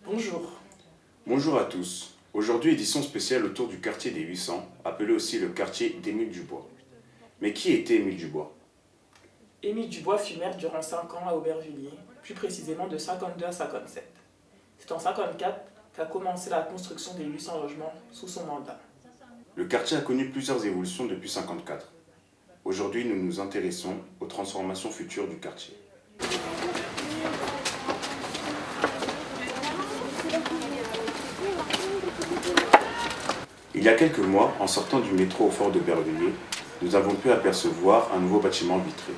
Bonjour. Bonjour à tous. Aujourd'hui, édition spéciale autour du quartier des 800, appelé aussi le quartier d'Émile Dubois. Mais qui était Émile Dubois? Émile Dubois fut maire durant 5 ans à Aubervilliers, plus précisément de 52 à 57. C'est en 54 qu'a commencé la construction des 800 logements sous son mandat. Le quartier a connu plusieurs évolutions depuis 54. Aujourd'hui, nous nous intéressons aux transformations futures du quartier. Il y a quelques mois, en sortant du métro au fort d'Aubervilliers, nous avons pu apercevoir un nouveau bâtiment vitré.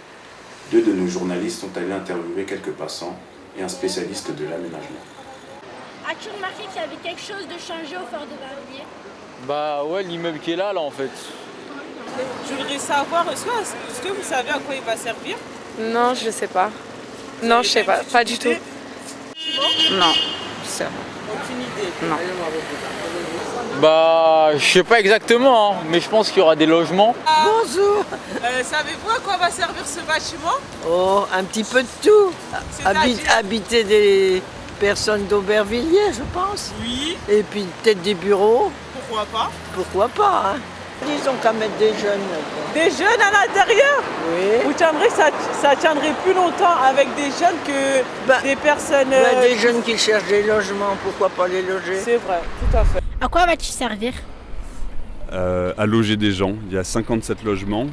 2 de nos journalistes sont allés interviewer quelques passants et un spécialiste de l'aménagement. As-tu remarqué qu'il y avait quelque chose de changé au fort d'Aubervilliers? Bah ouais, l'immeuble qui est là en fait. Je voudrais savoir, est-ce que vous savez à quoi il va servir? Non, je sais pas. Non, je sais pas du tout. Non, ça. Aucune idée. Non. Bah je sais pas exactement, hein, mais je pense qu'il y aura des logements. Bonjour. Savez-vous à quoi va servir ce bâtiment? Oh, un petit peu de tout. C'est-à-dire Habiter des personnes d'Aubervilliers, je pense. Oui, Et puis peut-être des bureaux. pourquoi pas? Pourquoi pas, hein. Disons qu'à mettre des jeunes. Des jeunes à l'intérieur? Oui. Vous tiendrez, ça tiendrait plus longtemps avec des jeunes que Bah, des personnes... Des jeunes qui cherchent des logements, pourquoi pas les loger? C'est vrai, tout à fait. À quoi va-t-il servir? À loger des gens. Il y a 57 logements.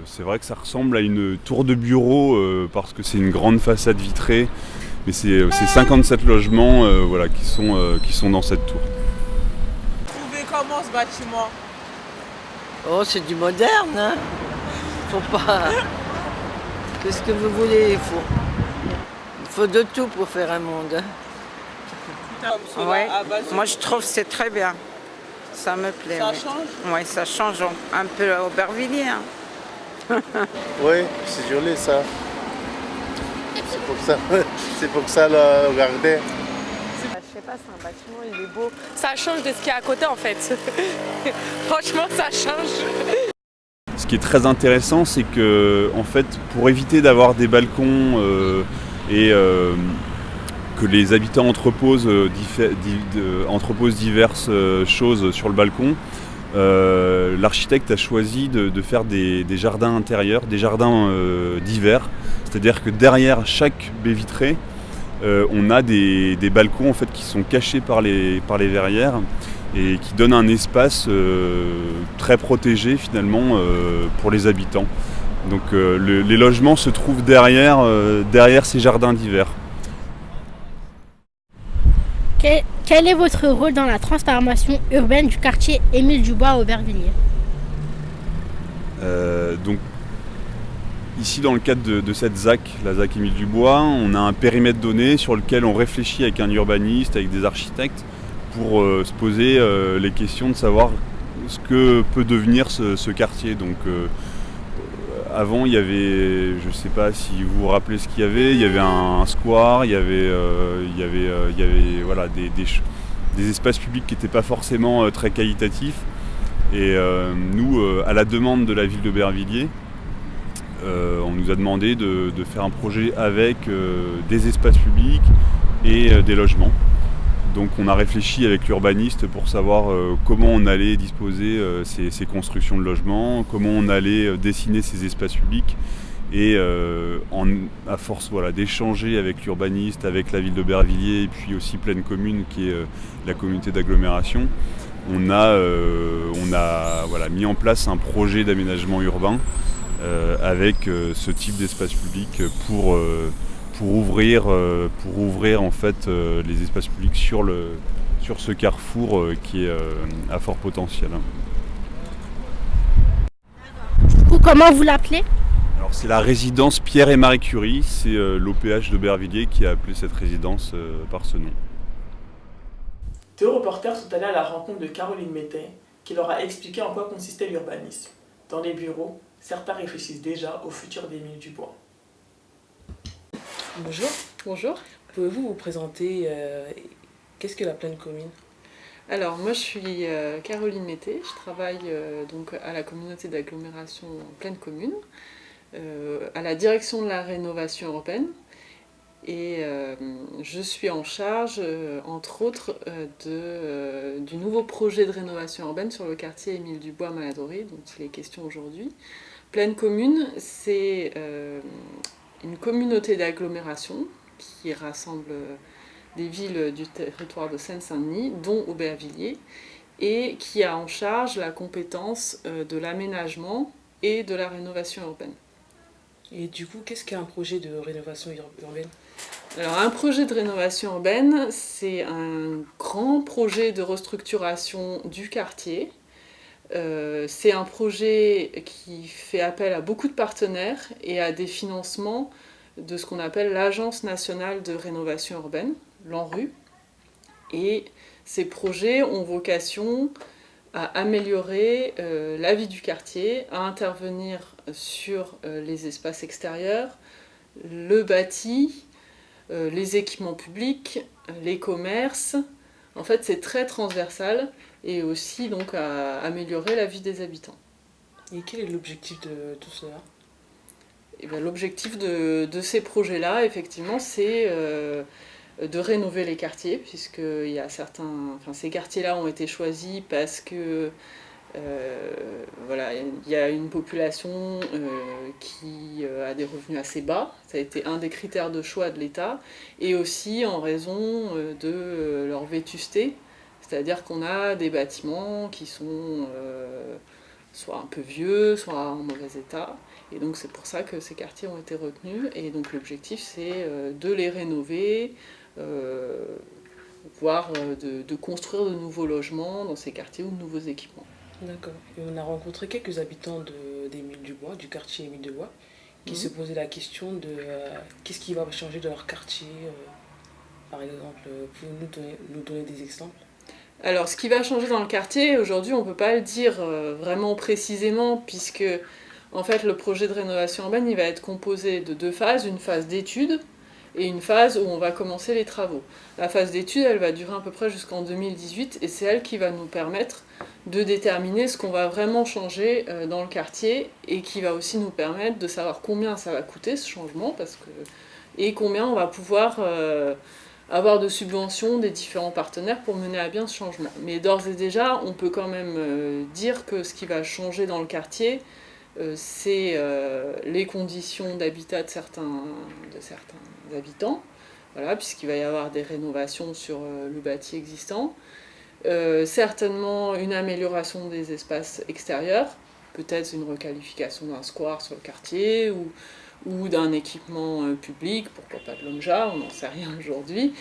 C'est vrai que ça ressemble à une tour de bureau parce que c'est une grande façade vitrée. Mais c'est 57 logements voilà, qui sont dans cette tour. Vous trouvez comment ce bâtiment? Oh, c'est du moderne, hein. Faut pas... Qu'est-ce que vous voulez? Il faut de tout pour faire un monde. Ouais. Moi je trouve que c'est très bien. Ça me plaît. Ça oui. change? Oui, ça change un peu à Aubervilliers. Hein. Oui, c'est joli ça. C'est pour ça le regarder. Je sais pas, c'est un bâtiment, il est beau. Ça change de ce qu'il y a à côté en fait. Franchement, ça change. Ce qui est très intéressant, c'est que en fait, pour éviter d'avoir des balcons que les habitants entreposent diverses choses sur le balcon, l'architecte a choisi de faire des jardins intérieurs, des jardins d'hiver. C'est-à-dire que derrière chaque baie vitrée, on a des balcons en fait, qui sont cachés par les verrières et qui donnent un espace très protégé finalement pour les habitants. Donc les logements se trouvent derrière ces jardins d'hiver. Quel est votre rôle dans la transformation urbaine du quartier Émile Dubois à Aubervilliers? Donc ici dans le cadre de cette ZAC, la ZAC Émile Dubois, on a un périmètre donné sur lequel on réfléchit avec un urbaniste, avec des architectes pour se poser les questions de savoir ce que peut devenir ce quartier. Donc avant il y avait, je ne sais pas si vous vous rappelez ce qu'il y avait un square, il y avait voilà, des espaces publics qui n'étaient pas forcément très qualitatifs. Et nous, à la demande de la ville d'Aubervilliers, on nous a demandé de faire un projet avec des espaces publics et des logements. Donc on a réfléchi avec l'urbaniste pour savoir comment on allait disposer ces constructions de logements, comment on allait dessiner ces espaces publics. Et à force d'échanger avec l'urbaniste, avec la ville d'Aubervilliers et puis aussi Pleine Commune qui est la communauté d'agglomération, on a mis en place un projet d'aménagement urbain avec ce type d'espace public pour ouvrir en fait les espaces publics sur ce carrefour qui est à fort potentiel. Comment vous l'appelez? Alors c'est la résidence Pierre et Marie Curie, c'est l'OPH d'Aubervilliers qui a appelé cette résidence par ce nom. 2 reporters sont allés à la rencontre de Caroline Métais, qui leur a expliqué en quoi consistait l'urbanisme. Dans les bureaux, certains réfléchissent déjà au futur d'Émile Dubois. Bonjour. Bonjour. Pouvez-vous vous présenter qu'est-ce que la plaine commune? Alors moi je suis Caroline Mété, je travaille donc à la communauté d'agglomération Plaine Commune, à la direction de la rénovation urbaine, et je suis en charge entre autres du nouveau projet de rénovation urbaine sur le quartier Émile Dubois Maladoré dont il est question aujourd'hui. Plaine Commune, c'est une communauté d'agglomération qui rassemble des villes du territoire de Seine-Saint-Denis, dont Aubervilliers, et qui a en charge la compétence de l'aménagement et de la rénovation urbaine. Et du coup, qu'est-ce qu'un projet de rénovation urbaine? Alors, un projet de rénovation urbaine, c'est un grand projet de restructuration du quartier. C'est un projet qui fait appel à beaucoup de partenaires et à des financements de ce qu'on appelle l'Agence nationale de rénovation urbaine, l'ANRU. Et ces projets ont vocation à améliorer la vie du quartier, à intervenir sur les espaces extérieurs, le bâti, les équipements publics, les commerces. En fait, c'est très transversal et aussi donc à améliorer la vie des habitants. Et quel est l'objectif de tout cela? Et bien, l'objectif de ces projets-là, effectivement, c'est de rénover les quartiers, puisque ces quartiers-là ont été choisis parce que il y a une population qui a des revenus assez bas. Ça a été un des critères de choix de l'État, et aussi en raison de leur vétusté, c'est-à-dire qu'on a des bâtiments qui sont soit un peu vieux, soit en mauvais état. Et donc c'est pour ça que ces quartiers ont été retenus. Et donc l'objectif c'est de les rénover, voire de construire de nouveaux logements dans ces quartiers ou de nouveaux équipements. D'accord. Et on a rencontré quelques habitants d'Émile Dubois, du quartier Émile Dubois, qui se posaient la question de qu'est-ce qui va changer dans leur quartier. Par exemple, pouvez-vous nous donner des exemples? Alors, ce qui va changer dans le quartier, aujourd'hui, on ne peut pas le dire vraiment précisément, puisque en fait, le projet de rénovation urbaine, il va être composé de 2 phases, une phase d'étude et une phase où on va commencer les travaux. La phase d'étude, elle va durer à peu près jusqu'en 2018, et c'est elle qui va nous permettre de déterminer ce qu'on va vraiment changer dans le quartier, et qui va aussi nous permettre de savoir combien ça va coûter ce changement, et combien on va pouvoir avoir de subventions des différents partenaires pour mener à bien ce changement. Mais d'ores et déjà, on peut quand même dire que ce qui va changer dans le quartier, c'est les conditions d'habitat de certains habitants, voilà, puisqu'il va y avoir des rénovations sur le bâti existant, certainement une amélioration des espaces extérieurs, peut-être une requalification d'un square sur le quartier, ou d'un équipement public, pourquoi pas de l'ONJA, on n'en sait rien aujourd'hui,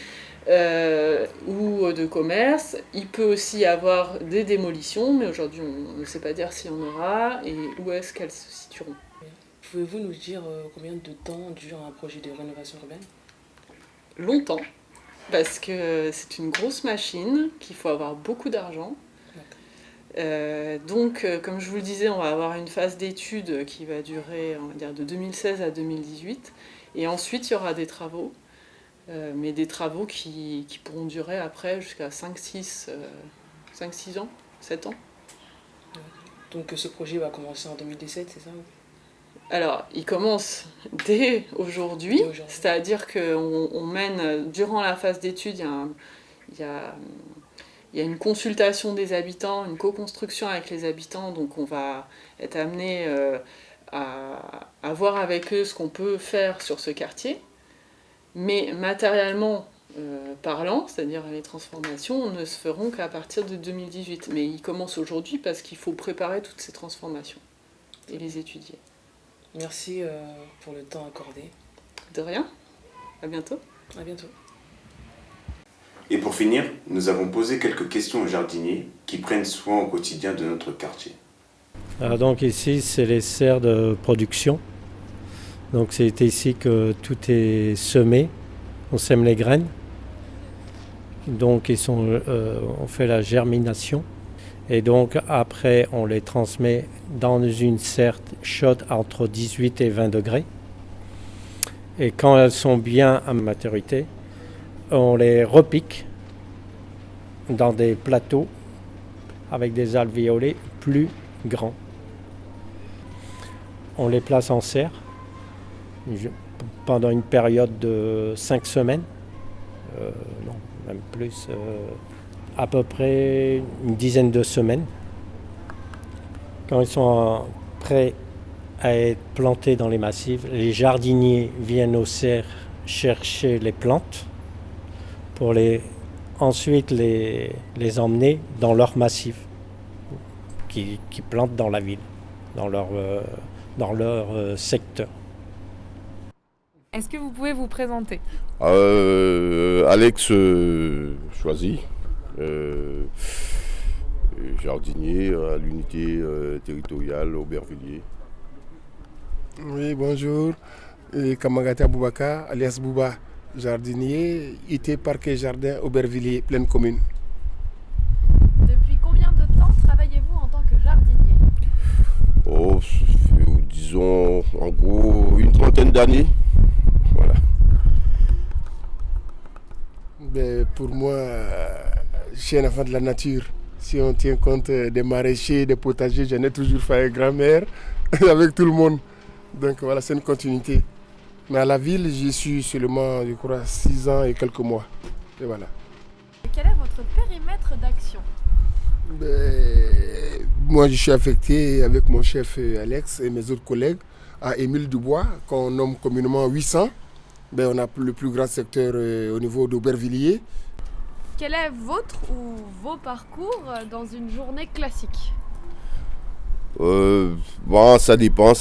ou de commerce. Il peut aussi y avoir des démolitions, mais aujourd'hui on ne sait pas dire s'il y en aura et où est-ce qu'elles se situeront. Pouvez-vous nous dire combien de temps dure un projet de rénovation urbaine? Longtemps, parce que c'est une grosse machine, qu'il faut avoir beaucoup d'argent. Donc, comme je vous le disais, on va avoir une phase d'étude qui va durer, on va dire, de 2016 à 2018. Et ensuite, il y aura des travaux, mais des travaux qui pourront durer après jusqu'à 5-6 ans, 7 ans. Donc ce projet va commencer en 2017, c'est ça? Alors, il commence dès aujourd'hui, c'est-à-dire qu'on mène, durant la phase d'étude, il y a une consultation des habitants, une co-construction avec les habitants, donc on va être amené à voir avec eux ce qu'on peut faire sur ce quartier. Mais matériellement parlant, c'est-à-dire les transformations, ne se feront qu'à partir de 2018. Mais ils commencent aujourd'hui parce qu'il faut préparer toutes ces transformations et les étudier. Merci pour le temps accordé. De rien. À bientôt. À bientôt. Et pour finir, nous avons posé quelques questions aux jardiniers qui prennent soin au quotidien de notre quartier. Donc ici, c'est les serres de production. Donc c'est ici que tout est semé. On sème les graines. Donc on fait la germination. Et donc après, on les transmet dans une serre chaude entre 18 et 20 degrés. Et quand elles sont bien à maturité, on les repique dans des plateaux avec des alvéolés plus grands. On les place en serre pendant une période de 5 semaines, non, même plus, à peu près une dizaine de semaines. Quand ils sont prêts à être plantés dans les massifs, les jardiniers viennent aux serres chercher les plantes pour ensuite les emmener dans leur massif qui plantent dans la ville, dans leur secteur. Est-ce que vous pouvez vous présenter? Alex Choisy, jardinier à l'unité territoriale Aubervilliers. Oui, bonjour. Kamagata Boubaka, alias Bouba, jardinier, IT Parquet Jardin Aubervilliers, pleine commune. Depuis combien de temps travaillez-vous en tant que jardinier? Disons en gros une trentaine d'années. Voilà. Pour moi, je suis un enfant de la nature. Si on tient compte des maraîchers, des potagers, j'en ai toujours fait avec grand-mère, avec tout le monde. Donc voilà, c'est une continuité. Mais à la ville, j'y suis seulement, je crois, 6 ans et quelques mois. Et voilà. Quel est votre périmètre d'action? Moi, je suis affecté avec mon chef Alex et mes autres collègues à Émile Dubois, qu'on nomme communément 800. On a le plus grand secteur au niveau d'Aubervilliers. Quel est votre ou vos parcours dans une journée classique? Ça dépend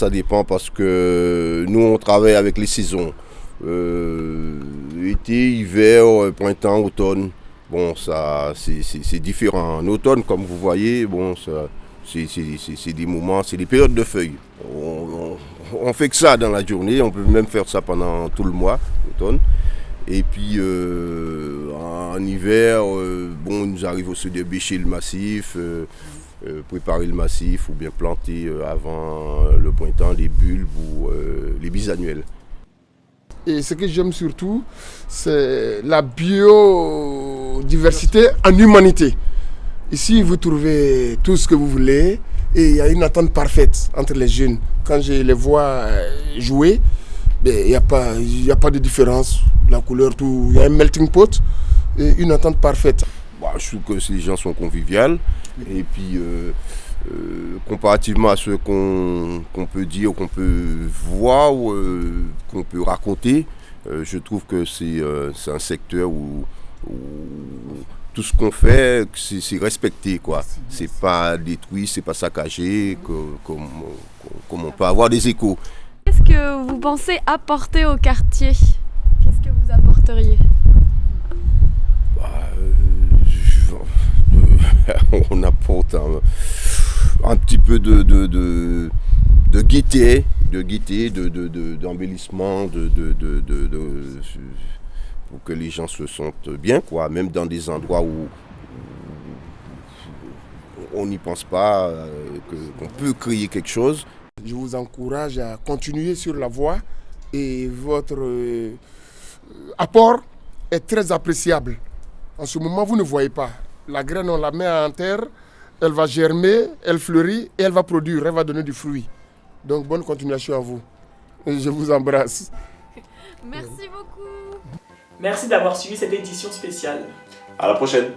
parce que nous on travaille avec les saisons. Été, hiver, printemps, automne. Ça c'est différent. En automne, comme vous voyez, c'est des moments, c'est des périodes de feuilles. On fait que ça dans la journée, on peut même faire ça pendant tout le mois, l'automne. Et puis en hiver, il nous arrive aussi de bêcher le massif, préparer le massif ou bien planter avant le printemps les bulbes ou les bisannuels. Et ce que j'aime surtout, c'est la biodiversité en humanité. Ici, vous trouvez tout ce que vous voulez et il y a une attente parfaite entre les jeunes. Quand je les vois jouer, il n'y a pas de différence. La couleur, tout, il y a un melting pot et une attente parfaite. Je trouve que les gens sont conviviaux et puis comparativement à ce qu'on peut dire, qu'on peut voir ou qu'on peut raconter, je trouve que c'est un secteur où tout ce qu'on fait, c'est respecté, quoi. C'est pas détruit, c'est pas saccagé, comme on peut avoir des échos. Qu'est-ce que vous pensez apporter au quartier? Qu'est-ce que vous apporteriez? On apporte un petit peu de gaieté, d'embellissement, pour que les gens se sentent bien, quoi. Même dans des endroits où on n'y pense pas, qu'on peut créer quelque chose. Je vous encourage à continuer sur la voie et votre apport est très appréciable. En ce moment, vous ne voyez pas. La graine, on la met en terre, elle va germer, elle fleurit et elle va produire, elle va donner du fruit. Donc bonne continuation à vous. Et je vous embrasse. Merci beaucoup. Merci d'avoir suivi cette édition spéciale. À la prochaine.